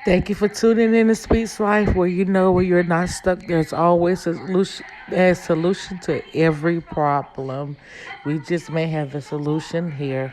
Thank you for tuning in to Speaks Life, where you know where you're not stuck. There's always a solution to every problem. We just may have the solution here.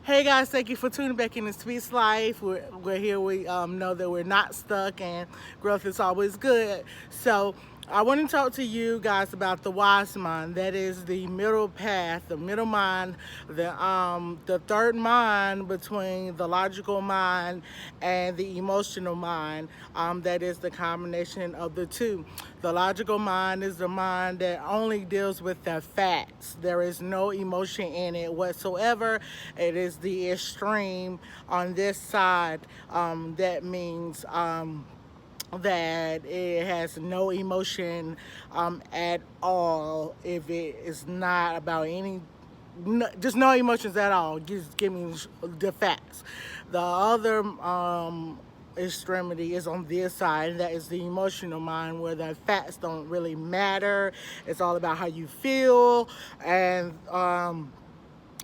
Hey guys, thank you for tuning back in to Sweet's Life. We're here. We know that we're not stuck and growth is always good. So I want to talk to you guys about the wise mind. That is the middle path, the middle mind, the third mind between the logical mind and the emotional mind. That is the combination of the two. The logical mind is the mind that only deals with the facts. There is no emotion in it whatsoever. It is the extreme on this side. That means that it has no emotion at all. If it is not about any, no, just no emotions at all. Just give me the facts. The other extremity is on this side, and that is the emotional mind, where the facts don't really matter. It's all about how you feel, and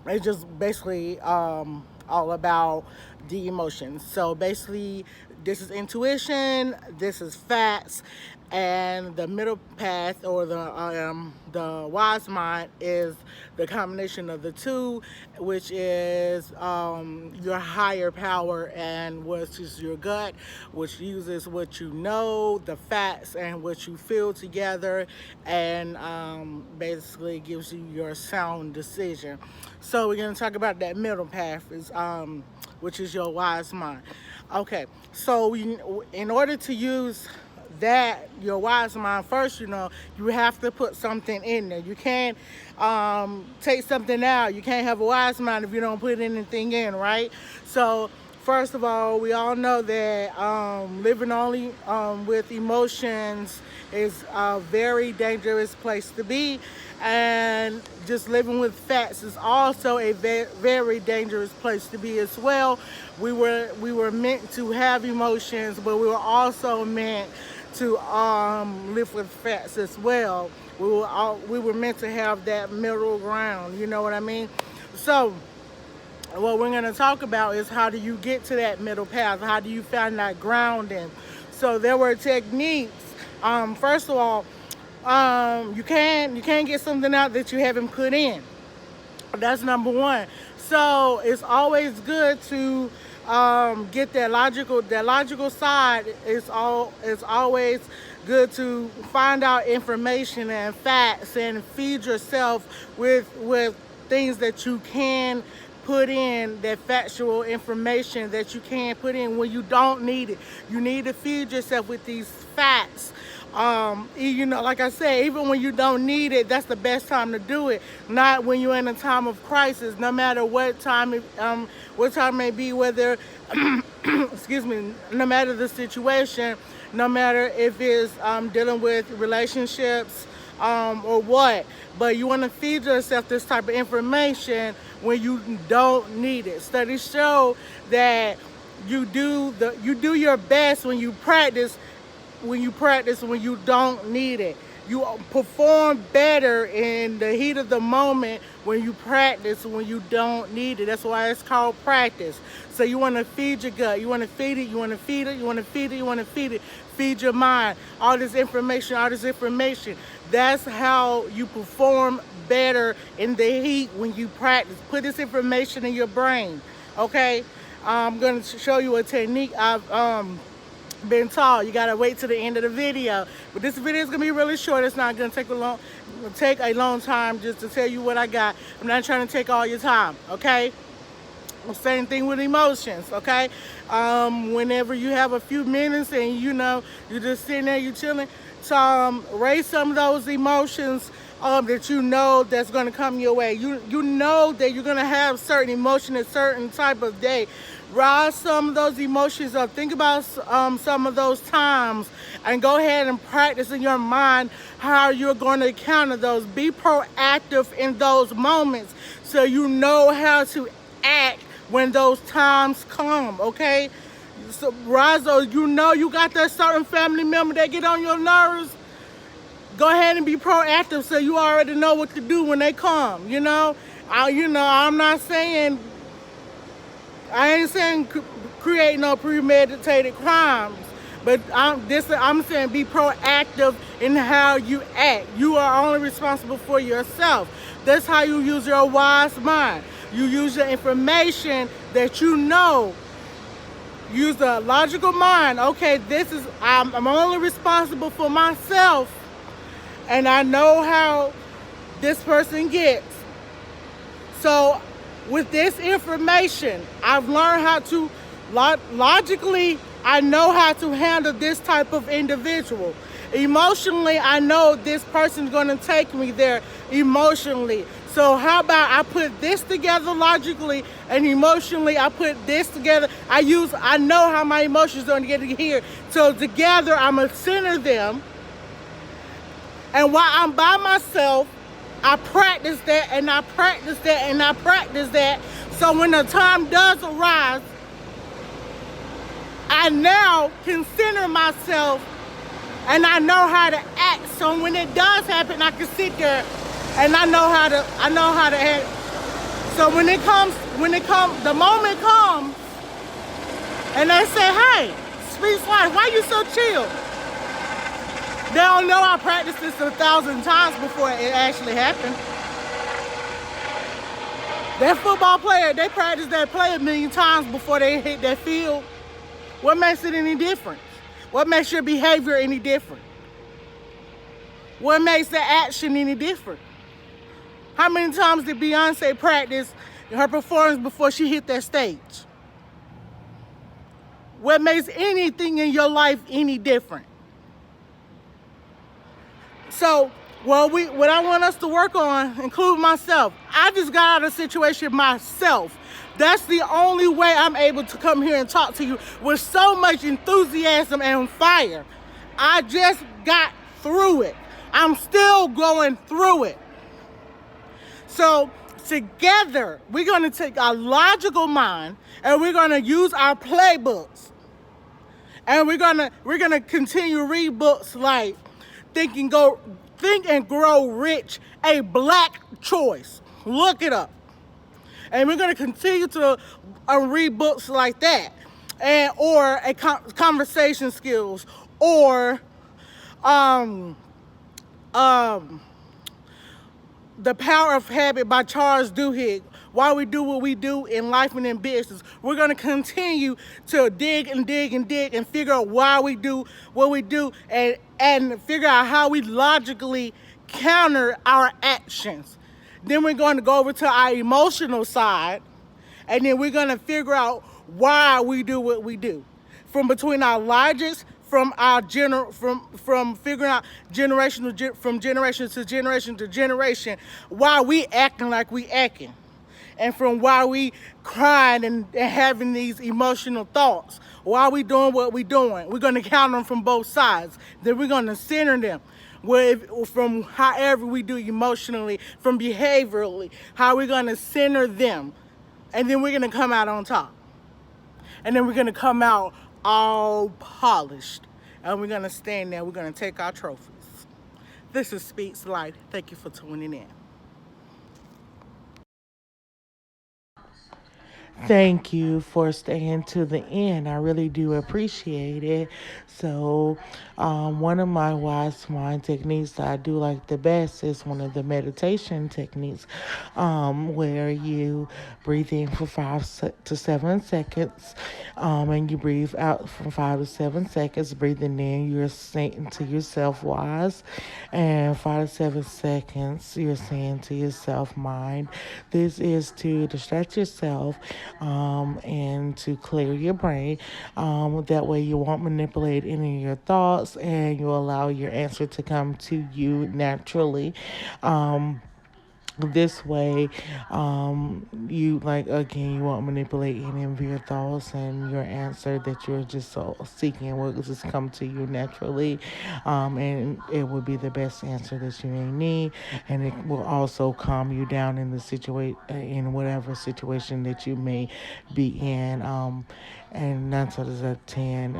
it's just basically all about the emotions. So basically, this is intuition, this is facts, and the middle path, or the wise mind, is the combination of the two, which is your higher power, and which is your gut, which uses what you know, the facts, and what you feel together, and basically gives you your sound decision. So we're going to talk about that middle path, is which is your wise mind. Okay, so in order to use that, your wise mind, first, you have to put something in there. You can't take something out. You can't have a wise mind if you don't put anything in, right? So first of all, we all know that living only with emotions is a very dangerous place to be, and just living with facts is also a very dangerous place to be as well. We were meant to have emotions, but we were also meant to live with facts as well. We were meant to have that middle ground. You know what I mean? So what we're going to talk about is, how do you get to that middle path? How do you find that grounding? So there were techniques. First of all, you can't get something out that you haven't put in. That's number one. So it's always good to get that logical side. It's always good to find out information and facts, and feed yourself with things that you can put in, that factual information that you can put in when you don't need it. You need to feed yourself with these facts. Like I said, even when you don't need it, that's the best time to do it. Not when you're in a time of crisis. No matter what time it may be, whether, excuse me, no matter the situation, no matter if it's dealing with relationships or what. But you want to feed yourself this type of information when you don't need it. Studies show that you do your best when you don't need it. You perform better in the heat of the moment when you practice when you don't need it. That's why it's called practice. So you want to feed your gut. You want to feed it. You want to feed it. You want to feed it. You want to feed it. Feed your mind. All this information. All this information. That's how you perform better in the heat when you practice. Put this information in your brain. Okay. I'm going to show you a technique I've been taught. You gotta wait to the end of the video. But this video is gonna be really short. It's not gonna take a long time just to tell you what I got. I'm not trying to take all your time, okay? Same thing with emotions, okay? Whenever you have a few minutes and you're just sitting there, you're chilling, so raise some of those emotions that you know that's going to come your way. You know that you're going to have certain emotion a certain type of day. Rise some of those emotions up. Think about some of those times, and go ahead and practice in your mind how you're going to counter those. Be proactive in those moments so you know how to act when those times come, okay? So rise those. You got that certain family member that get on your nerves. Go ahead and be proactive so you already know what to do when they come. I'm not saying I ain't saying create no premeditated crimes, but I'm saying be proactive in how you act. You are only responsible for yourself. That's how you use your wise mind. You use the information that you know. Use the logical mind. Okay, I'm only responsible for myself, and I know how this person gets. So with this information, I've learned how to logically, I know how to handle this type of individual. Emotionally, I know this person's going to take me there emotionally. So how about I put this together logically, and emotionally I put this together. I know how my emotions are going to get here. So together I'm going to center them. And while I'm by myself, I practice that and I practice that and I practice that. So when the time does arise, I now can center myself and I know how to act. So when it does happen, I can sit there and I know how to act. So the moment comes and they say, hey, Speaks Life, why you so chill? They don't know I practiced this 1,000 times before it actually happened. That football player, they practiced that play 1,000,000 times before they hit that field. What makes it any different? What makes your behavior any different? What makes the action any different? How many times did Beyonce practice her performance before she hit that stage? What makes anything in your life any different? So, what I want us to work on, include myself, I just got out of a situation myself. That's the only way I'm able to come here and talk to you with so much enthusiasm and fire. I just got through it. I'm still going through it. So together, we're going to take our logical mind and we're going to use our playbooks. And we're gonna continue to read books like Think and Grow Rich, a Black Choice. Look it up. And we're gonna continue to read books like that, or conversation skills, or The Power of Habit by Charles Duhigg. Why we do what we do in life and in business. We're going to continue to dig and figure out why we do what we do, and figure out how we logically counter our actions. Then we're going to go over to our emotional side, and then we're going to figure out why we do what we do. From between our logics, from figuring out from generation to generation, why we acting like we acting, and from why we crying and having these emotional thoughts, why we doing what we doing. We're gonna count them from both sides. Then we're gonna center them. From however we do emotionally, from behaviorally, how we're gonna center them, and then we're gonna come out on top. And then we're gonna come out all polished, and we're gonna stand there. We're gonna take our trophies. This is Speaks Life. Thank you for tuning in. Thank you for staying to the end. I really do appreciate it. So, one of my wise mind techniques that I do like the best is one of the meditation techniques, where you breathe in for 5 to 7 seconds, and you breathe out from 5 to 7 seconds. Breathing in, you're saying to yourself, wise, and 5 to 7 seconds, you're saying to yourself, mind. This is to distract yourself, and to clear your brain. That way you won't manipulate any of your thoughts, and you allow your answer to come to you naturally. This way, you you won't manipulate any of your thoughts, and your answer that you're just so seeking will just come to you naturally, and it will be the best answer that you may need, and it will also calm you down in in whatever situation that you may be in. And 9 times out of 10,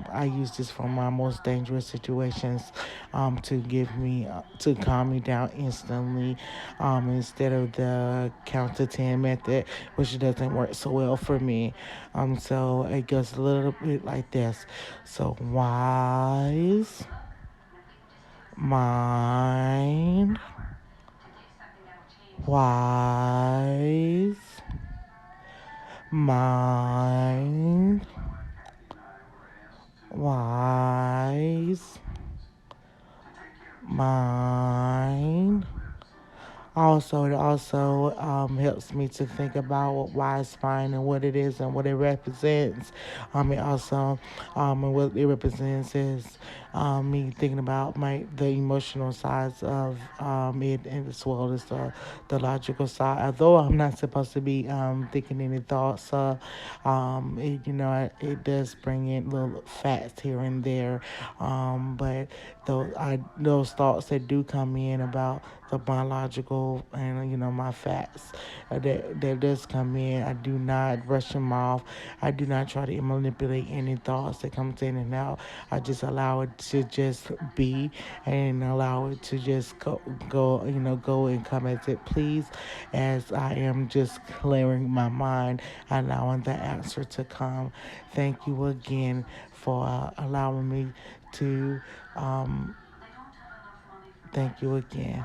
I use this for my most dangerous situations, to calm me down instantly, instead of the count to 10 method, which doesn't work so well for me. So it goes a little bit like this. So wise, mind, wise, mind, wise, mind. Also, it also helps me to think about what wise spine and what it is and what it represents. It also and what it represents is me thinking about the emotional sides of it, and as well as the logical side. Although I'm not supposed to be thinking any thoughts, it does bring in little facts here and there. But those thoughts that do come in about the biological and my facts that does come in, I do not brush them off. I do not try to manipulate any thoughts that comes in and out. I just allow it to just be and allow it to just go and come as it please, as I am just clearing my mind, allowing the answer to come. Thank you again for allowing me to. Thank you again.